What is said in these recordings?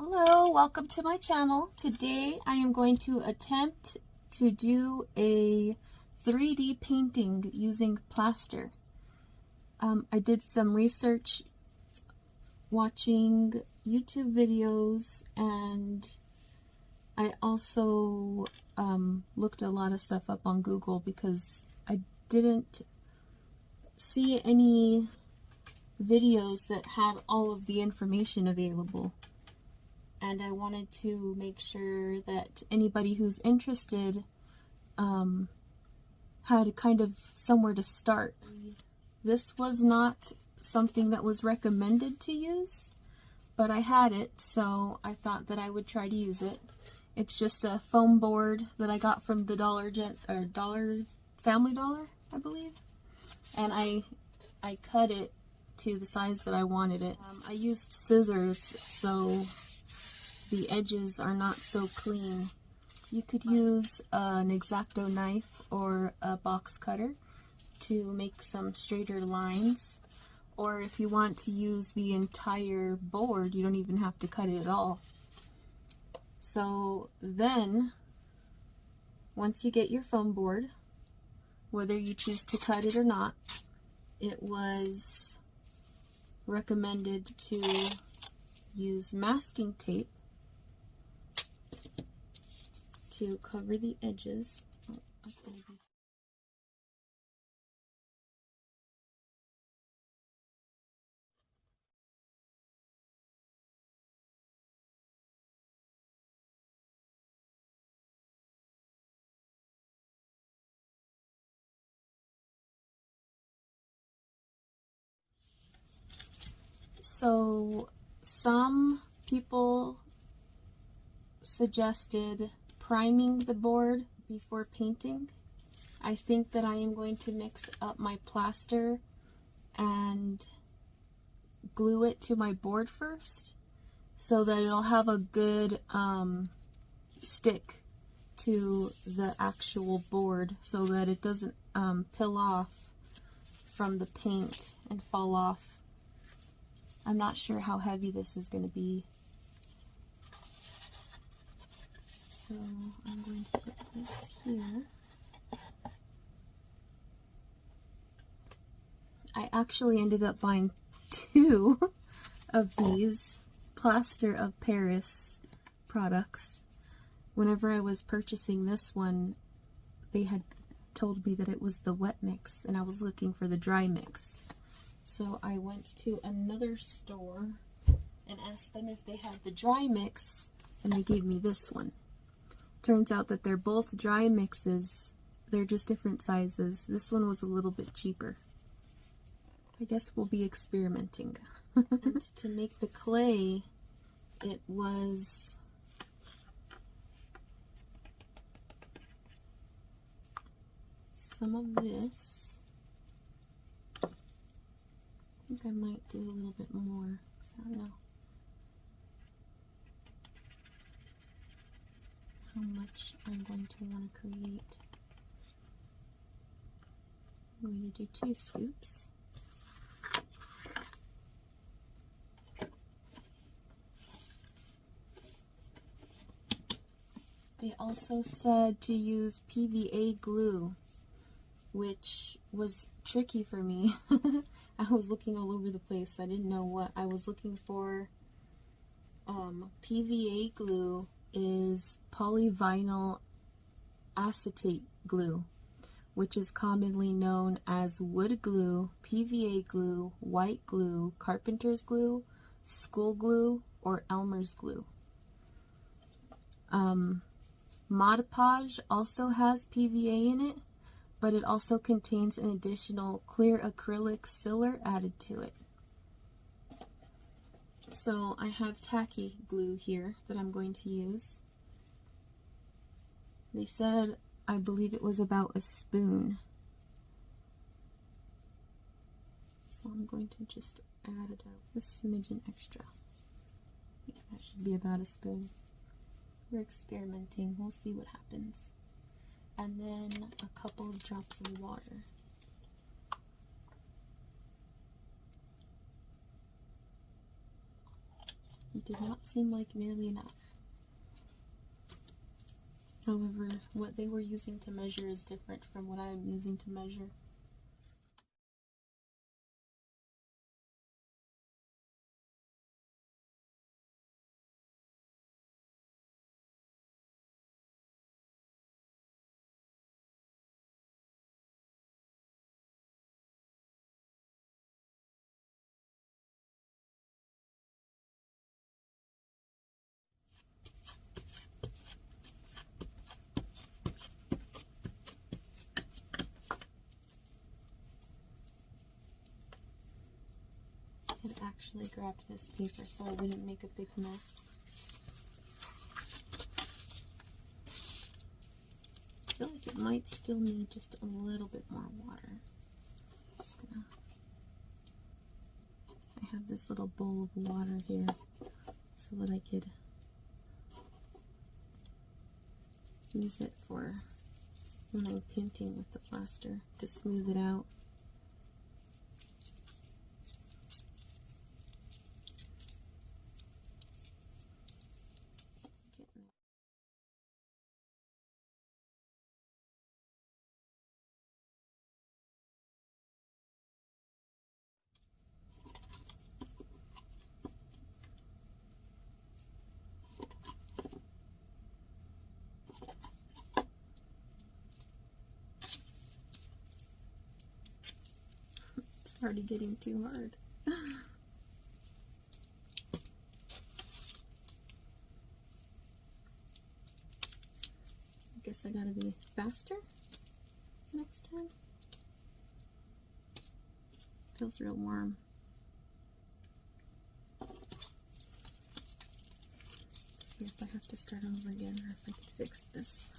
Hello, welcome to my channel. Today I am going to attempt to do a 3D painting using plaster. I did some research watching YouTube videos, and I also looked a lot of stuff up on Google because I didn't see any videos that had all of the information available. And I wanted to make sure that anybody who's interested had kind of somewhere to start. This was not something that was recommended to use, but I had it, so I thought that I would try to use it. It's just a foam board that I got from the Family Dollar, I believe. And I cut it to the size that I wanted it. I used scissors, so the edges are not so clean. You could use an X-Acto knife or a box cutter to make some straighter lines, or if you want to use the entire board, you don't even have to cut it at all. So then, once you get your foam board, whether you choose to cut it or not, it was recommended to use masking tape to cover the edges. So some people suggested priming the board before painting. I think that I am going to mix up my plaster and glue it to my board first so that it'll have a good stick to the actual board so that it doesn't peel off from the paint and fall off. I'm not sure how heavy this is going to be. So I'm going to put this here. I actually ended up buying 2 of these Plaster of Paris products. Whenever I was purchasing this one, they had told me that it was the wet mix, and I was looking for the dry mix. So I went to another store and asked them if they had the dry mix, and they gave me this one. Turns out that they're both dry mixes. They're just different sizes. This one was a little bit cheaper. I guess we'll be experimenting. And to make the clay, it was some of this. I think I might do a little bit more, so I don't know how much I'm going to want to create. I'm going to do 2 scoops. They also said to use PVA glue, which was tricky for me. I was looking all over the place. I didn't know what I was looking for. PVA glue is polyvinyl acetate glue, which is commonly known as wood glue, PVA glue, white glue, carpenter's glue, school glue, or Elmer's glue. Mod Podge also has PVA in it, but it also contains an additional clear acrylic sealer added to it. So I have tacky glue here that I'm going to use. They said, I believe it was about a spoon. So I'm going to just add it out, a smidgen extra. Yeah, that should be about a spoon. We're experimenting, we'll see what happens. And then a couple of drops of water. It did not seem like nearly enough. However, what they were using to measure is different from what I'm using to measure. I had actually grabbed this paper so I wouldn't make a big mess. I feel like it might still need just a little bit more water. Just gonna... I have this little bowl of water here so that I could use it for when I'm painting with the plaster to smooth it out. It's already getting too hard. I guess I gotta be faster next time. Feels real warm. See if I have to start over again or if I could fix this.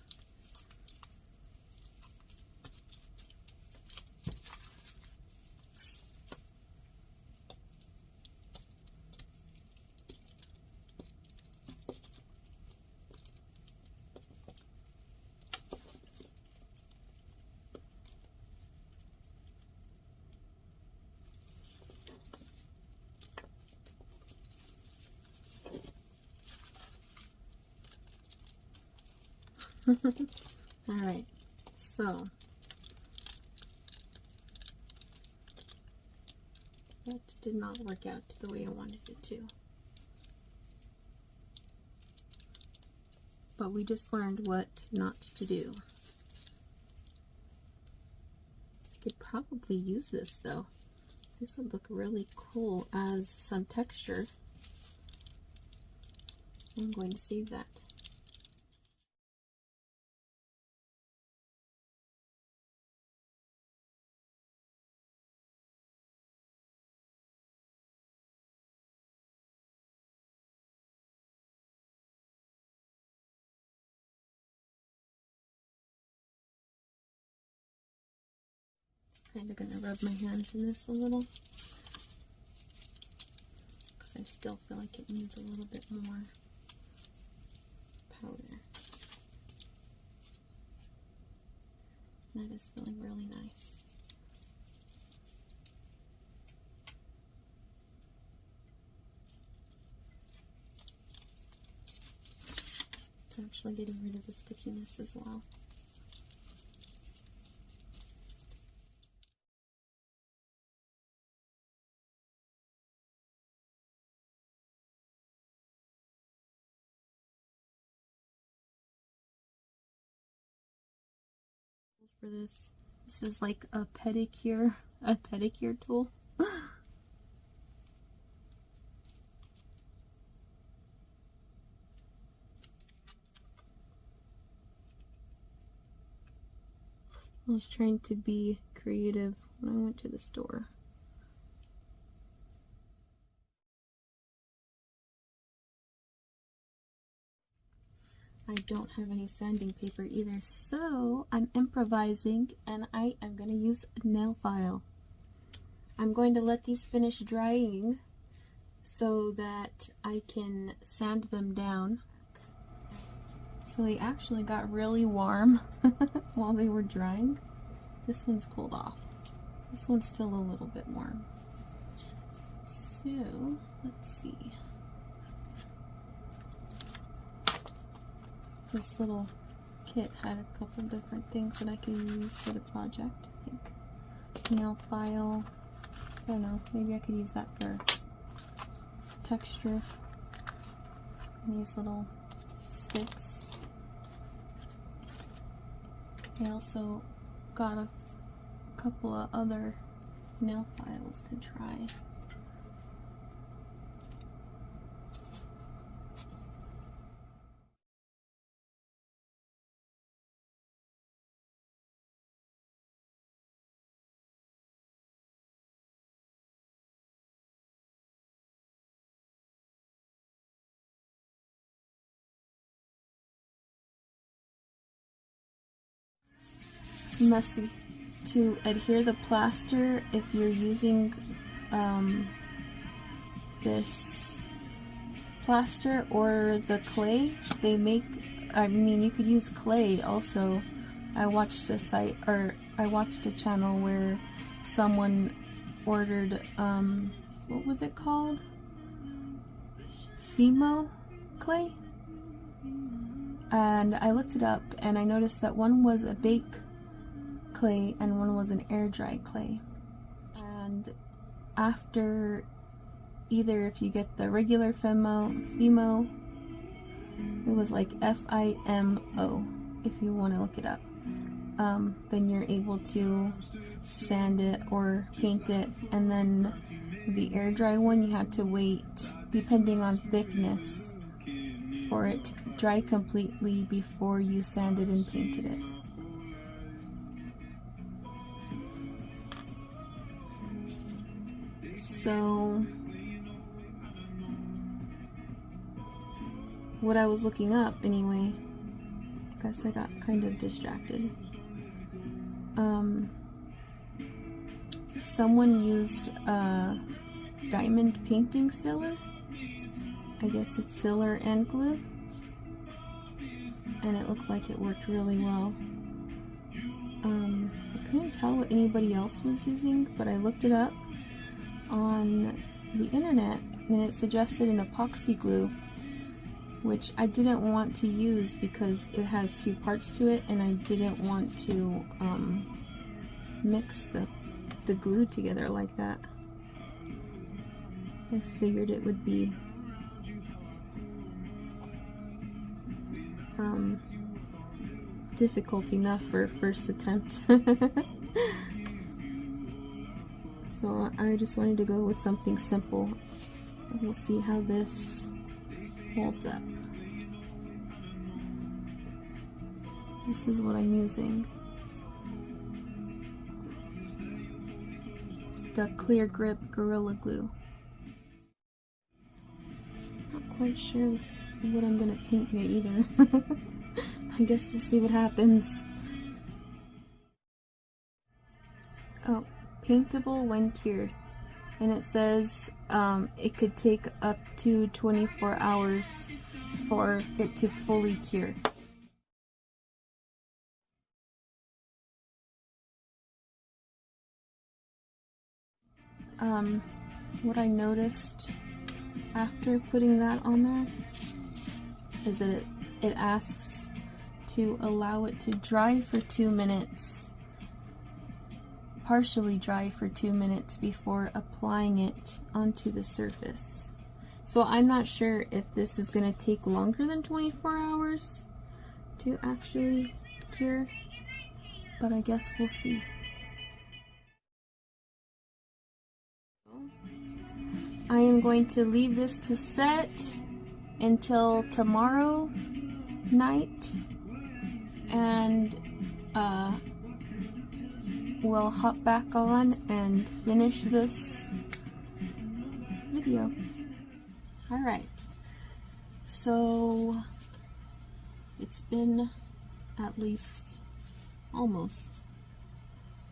Alright, so that did not work out the way I wanted it to. But we just learned what not to do. I could probably use this though. This would look really cool as some texture. I'm going to save that. Kind of gonna rub my hands in this a little because I still feel like it needs a little bit more powder. That is feeling really nice. It's actually getting rid of the stickiness as well. For this is like a pedicure tool. I was trying to be creative when I went to the store. I don't have any sanding paper either, so I'm improvising and I am going to use nail file. I'm going to let these finish drying so that I can sand them down. So they actually got really warm while they were drying. This one's cooled off. This one's still a little bit warm. So let's see. this little kit had a couple different things that I could use for the project. I think nail file. I don't know, maybe I could use that for texture. And these little sticks. I also got a couple of other nail files to try. Messy to adhere the plaster if you're using this plaster or the clay. They make, I mean, you could use clay also. I watched a site, or I watched a channel where someone ordered what was it called? Fimo clay? And I looked it up and I noticed that one was a bake clay and one was an air dry clay. And after, either if you get the regular Fimo, it was like F-I-M-O if you want to look it up, then you're able to sand it or paint it. And then the air dry one, you had to wait, depending on thickness, for it to dry completely before you sanded and painted it. So what I was looking up anyway, I guess I got kind of distracted. Someone used a diamond painting sealer. I guess it's sealer and glue. And it looked like it worked really well. I couldn't tell what anybody else was using, but I looked it up on the internet and it suggested an epoxy glue, which I didn't want to use because it has two parts to it and I didn't want to mix the glue together like that. I figured it would be difficult enough for a first attempt. So I just wanted to go with something simple. We'll see how this holds up. This is what I'm using. The Clear Grip Gorilla Glue. Not quite sure what I'm gonna paint here either. I guess we'll see what happens. Oh, paintable when cured. And it says it could take up to 24 hours for it to fully cure. What I noticed after putting that on there is that it asks to allow it to dry for 2 minutes, partially dry for 2 minutes before applying it onto the surface. So I'm not sure if this is going to take longer than 24 hours to actually cure, but I guess we'll see. I am going to leave this to set until tomorrow night, and we'll hop back on and finish this video. Alright, so it's been at least almost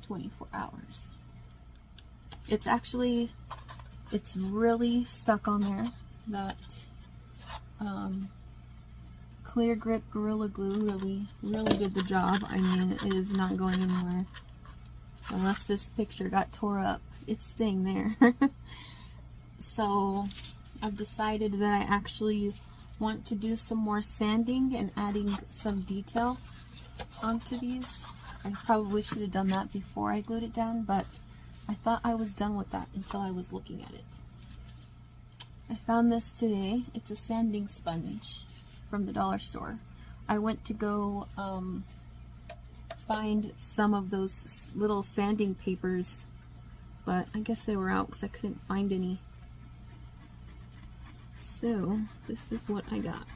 24 hours. It's really stuck on there. That Clear Grip Gorilla Glue really did the job. I mean, it is not going anywhere. Unless this picture got tore up, it's staying there. So I've decided that I actually want to do some more sanding and adding some detail onto these. I probably should have done that before I glued it down, but I thought I was done with that until I was looking at it. I found this today. It's a sanding sponge from the dollar store. I went to go find some of those little sanding papers, but I guess they were out because I couldn't find any. So this is what I got.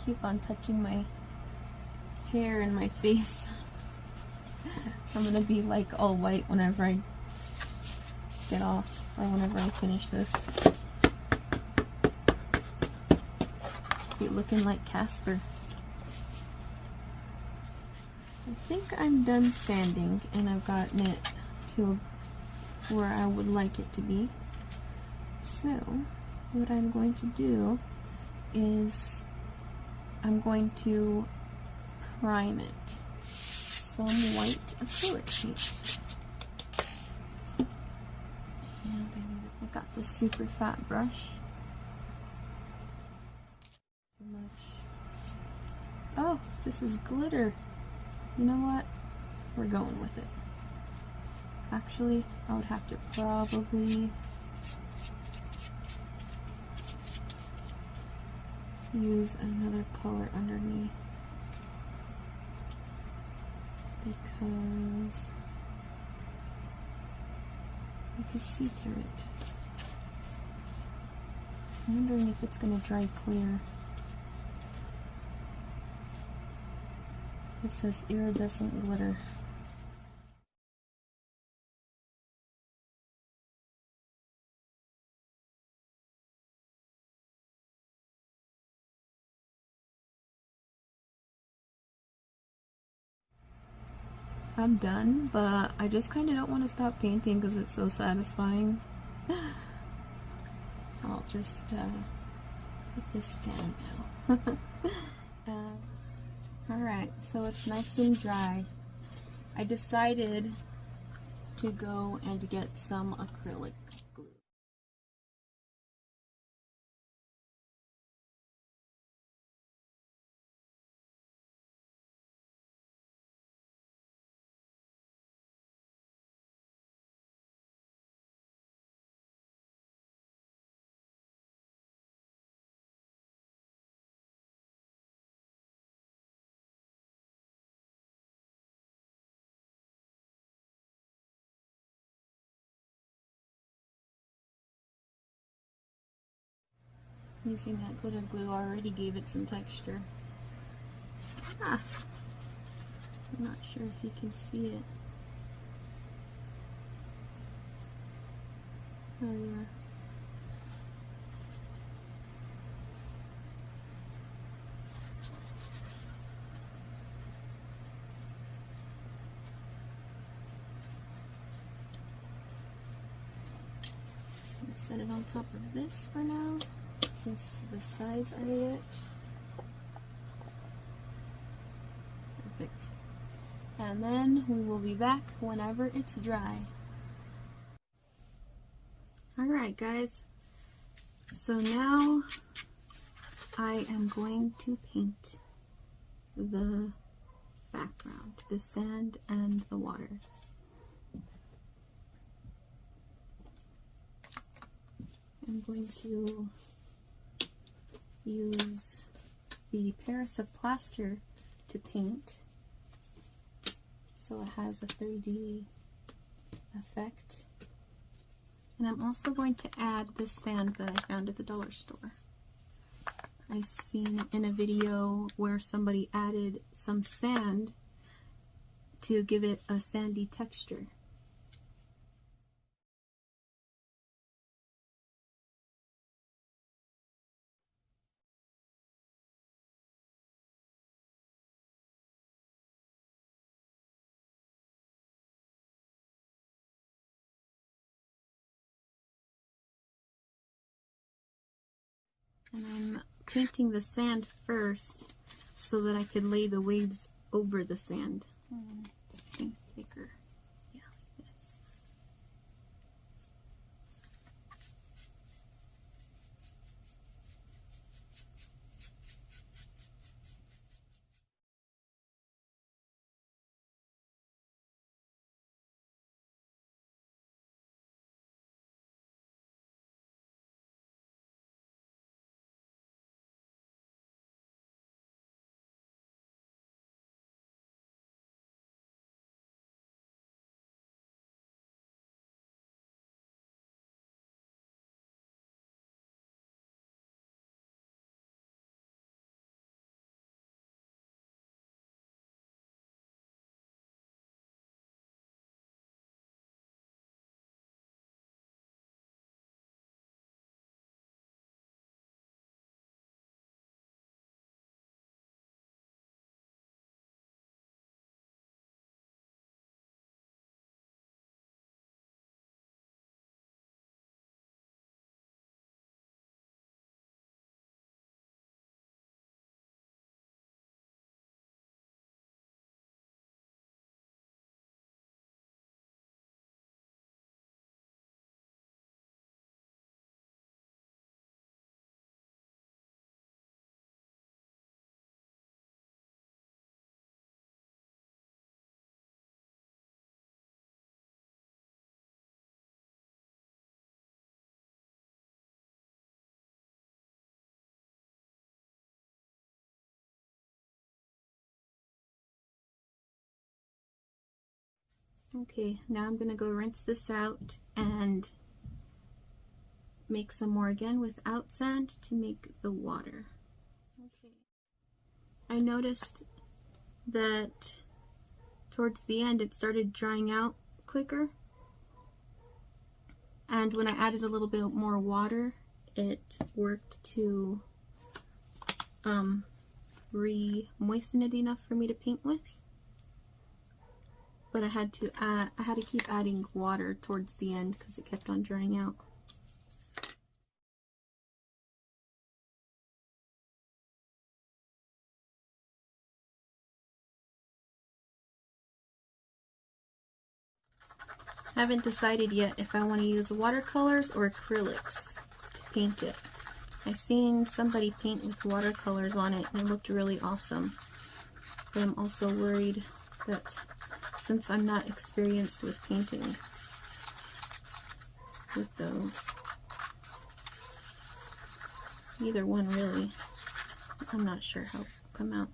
Keep on touching my hair and my face. I'm gonna be like all white whenever I get off, or whenever I finish this. Be looking like Casper. I think I'm done sanding, and I've gotten it to where I would like it to be. So what I'm going to do is I'm going to prime it. Some white acrylic paint. And I got this super fat brush. Too much. Oh, this is glitter. You know what? We're going with it. Actually, I would have to probably use another color underneath, because you can see through it. I'm wondering if it's going to dry clear. It says iridescent glitter. I'm done, but I just kind of don't want to stop painting because it's so satisfying. I'll just put this down now. Alright, so it's nice and dry. I decided to go and get some acrylic glue. Using that glitter glue already gave it some texture. Ah, I'm not sure if you can see it. Oh yeah. Just gonna set it on top of this for now, since the sides are wet. Perfect. And then we will be back whenever it's dry. Alright guys, so now I am going to paint the background, the sand and the water. I'm going to use the Paris of plaster to paint, so it has a 3D effect. And I'm also going to add this sand that I found at the dollar store. I seen in a video where somebody added some sand to give it a sandy texture. And I'm painting the sand first so that I could lay the waves over the sand. It's getting thicker. Yeah, like this. Okay, now I'm gonna go rinse this out and make some more again without sand to make the water. Okay. I noticed that towards the end it started drying out quicker, and when I added a little bit more water it worked to re-moisten it enough for me to paint with. But I had to keep adding water towards the end because it kept on drying out. I haven't decided yet if I want to use watercolors or acrylics to paint it. I've seen somebody paint with watercolors on it and it looked really awesome. But I'm also worried that since I'm not experienced with painting with those, either one really, I'm not sure how it'll come out.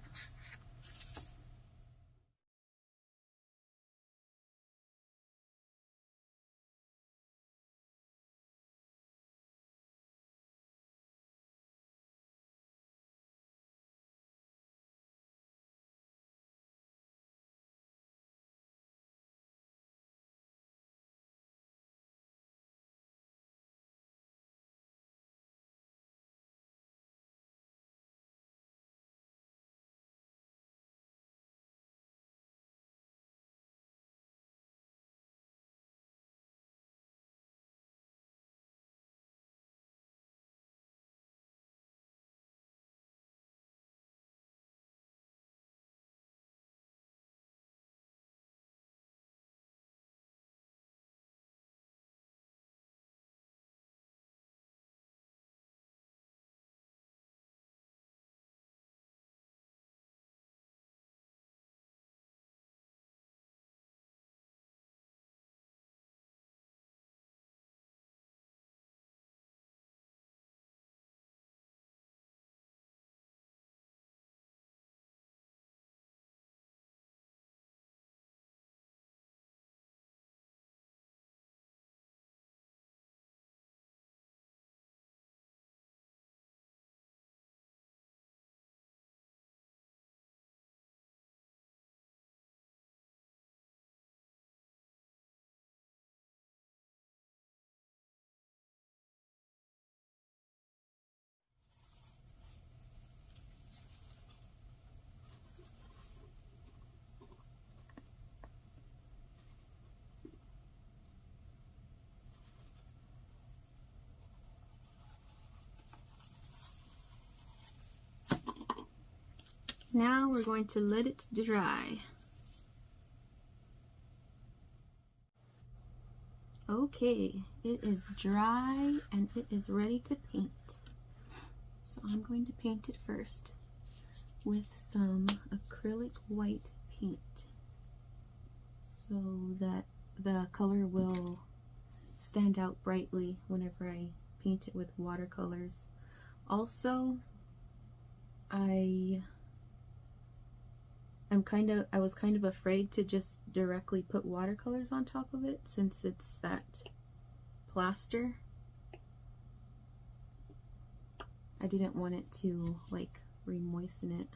Now we're going to let it dry. Okay, it is dry and it is ready to paint. So I'm going to paint it first with some acrylic white paint so that the color will stand out brightly whenever I paint it with watercolors. Also, I was kind of afraid to just directly put watercolors on top of it since it's that plaster. I didn't want it to like re-moisten it.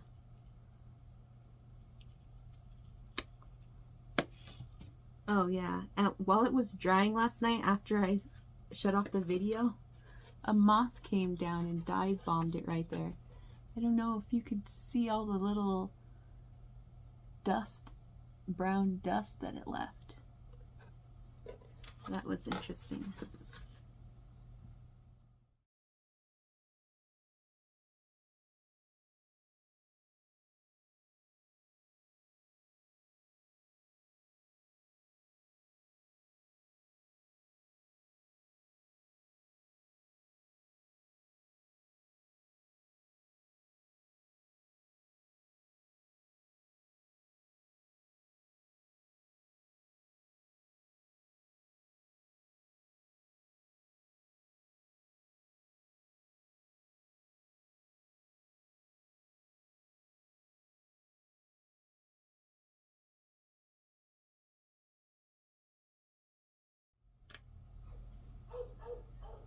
Oh yeah, and while it was drying last night after I shut off the video, a moth came down and dive bombed it right there. I don't know if you could see all the little dust, brown dust that it left. That was interesting.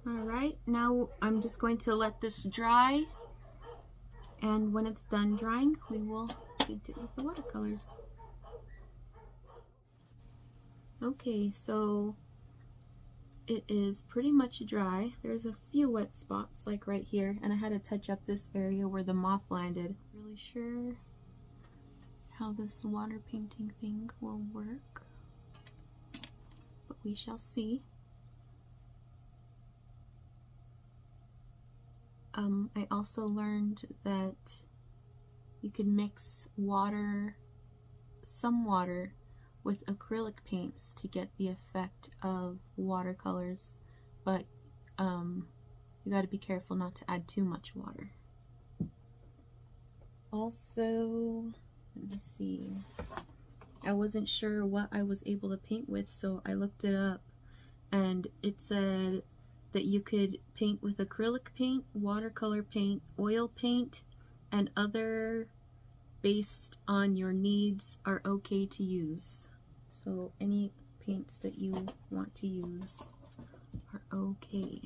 Alright, now I'm just going to let this dry, and when it's done drying, we will paint it with the watercolors. Okay, so it is pretty much dry. There's a few wet spots like right here, and I had to touch up this area where the moth landed. Really sure how this water painting thing will work, but we shall see. I also learned that you can mix water, some water, with acrylic paints to get the effect of watercolors, but you got to be careful not to add too much water. Also, let me see, I wasn't sure what I was able to paint with, so I looked it up, and it said that you could paint with acrylic paint, watercolor paint, oil paint, and other based on your needs are okay to use. So any paints that you want to use are okay.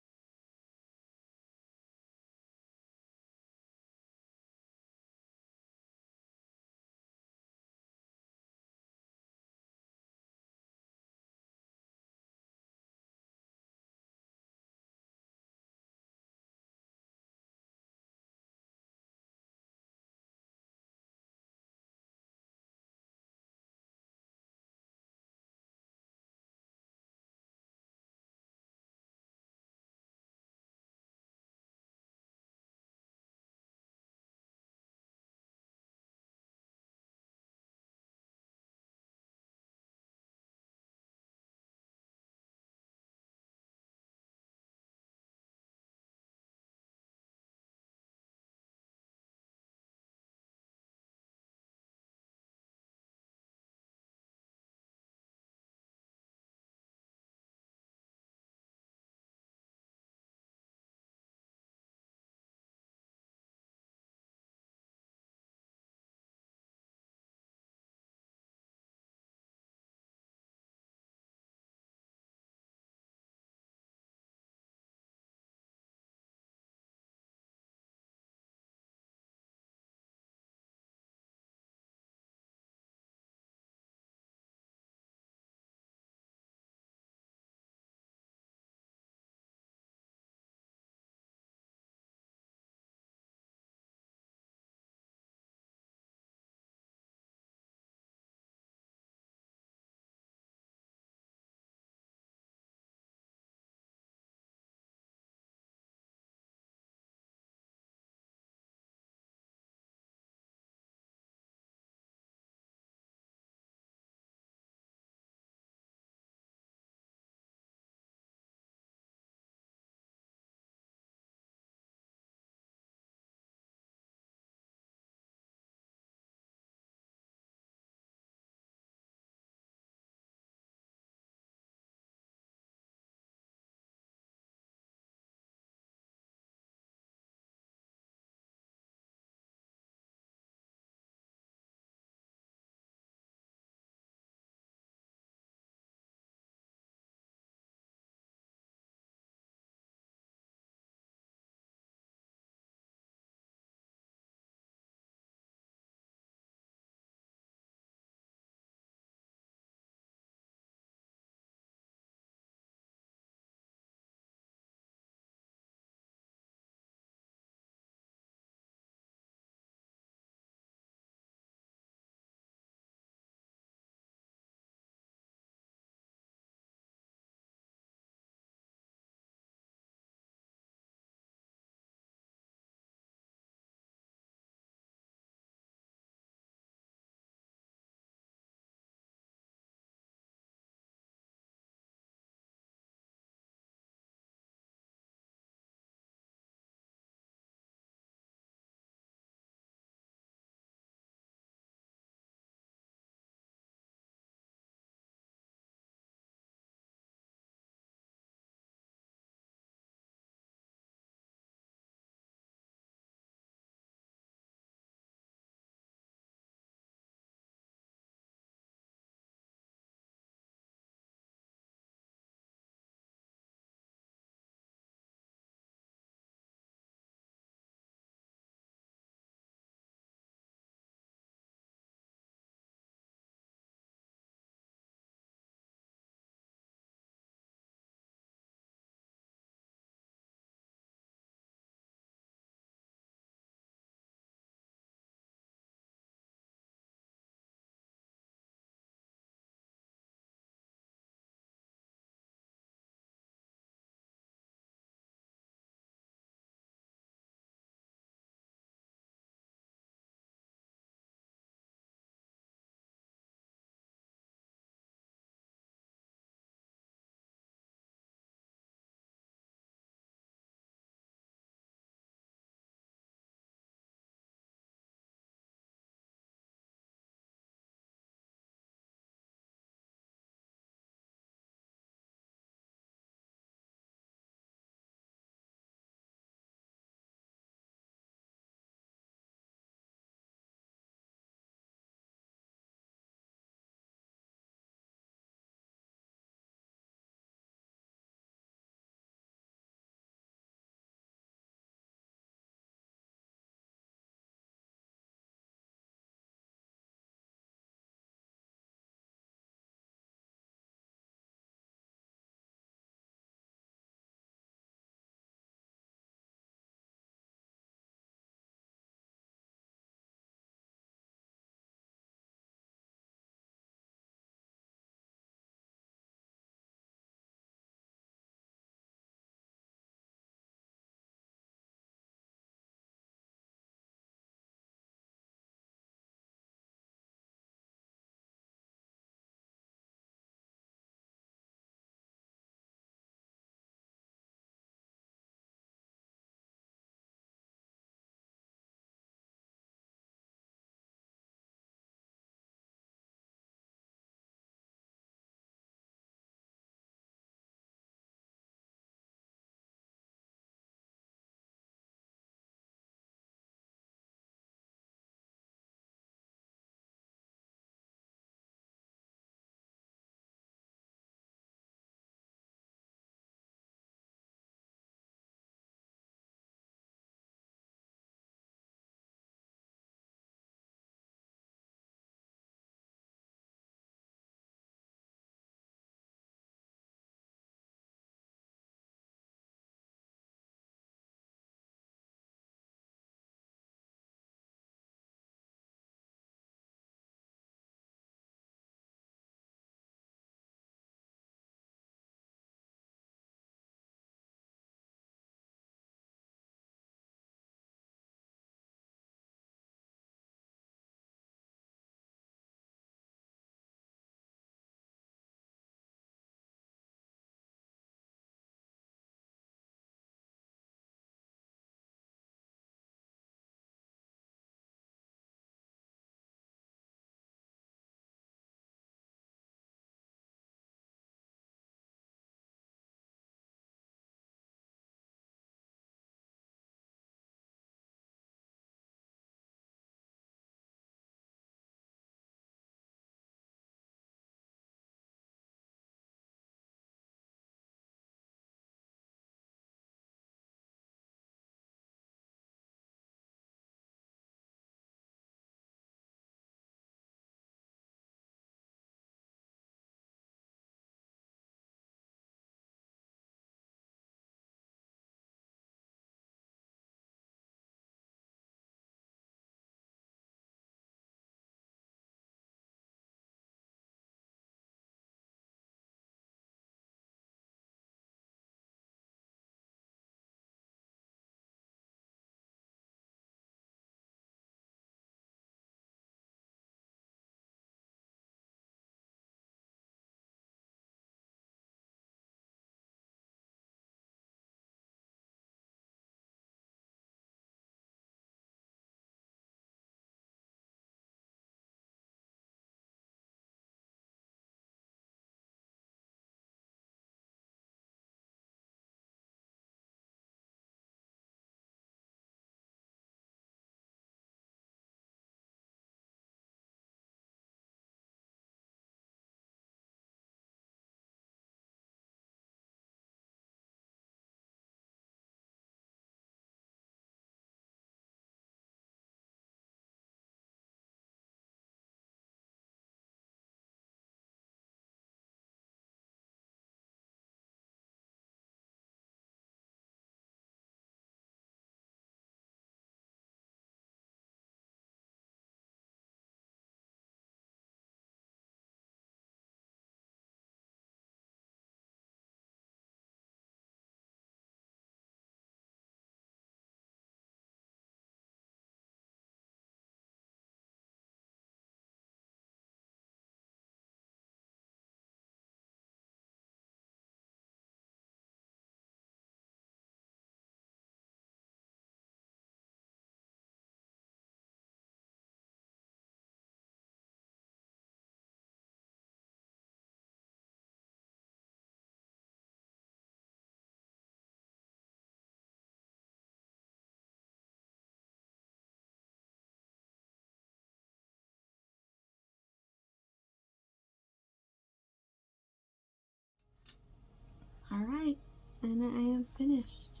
Alright, and I am finished.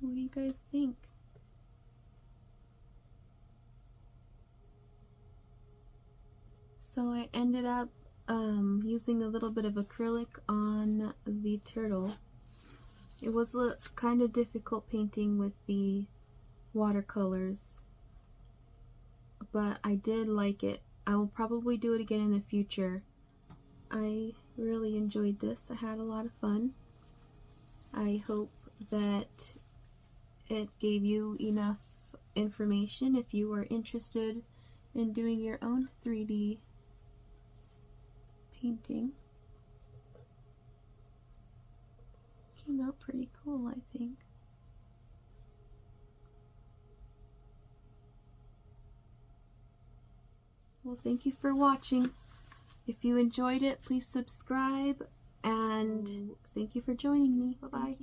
What do you guys think? So I ended up using a little bit of acrylic on the turtle. It was kind of difficult painting with the watercolors, but I did like it. I will probably do it again in the future. I really enjoyed this. I had a lot of fun. I hope that it gave you enough information if you are interested in doing your own 3D painting. Came out pretty cool, I think. Well, thank you for watching. If you enjoyed it, please subscribe, and thank you for joining me. Bye-bye.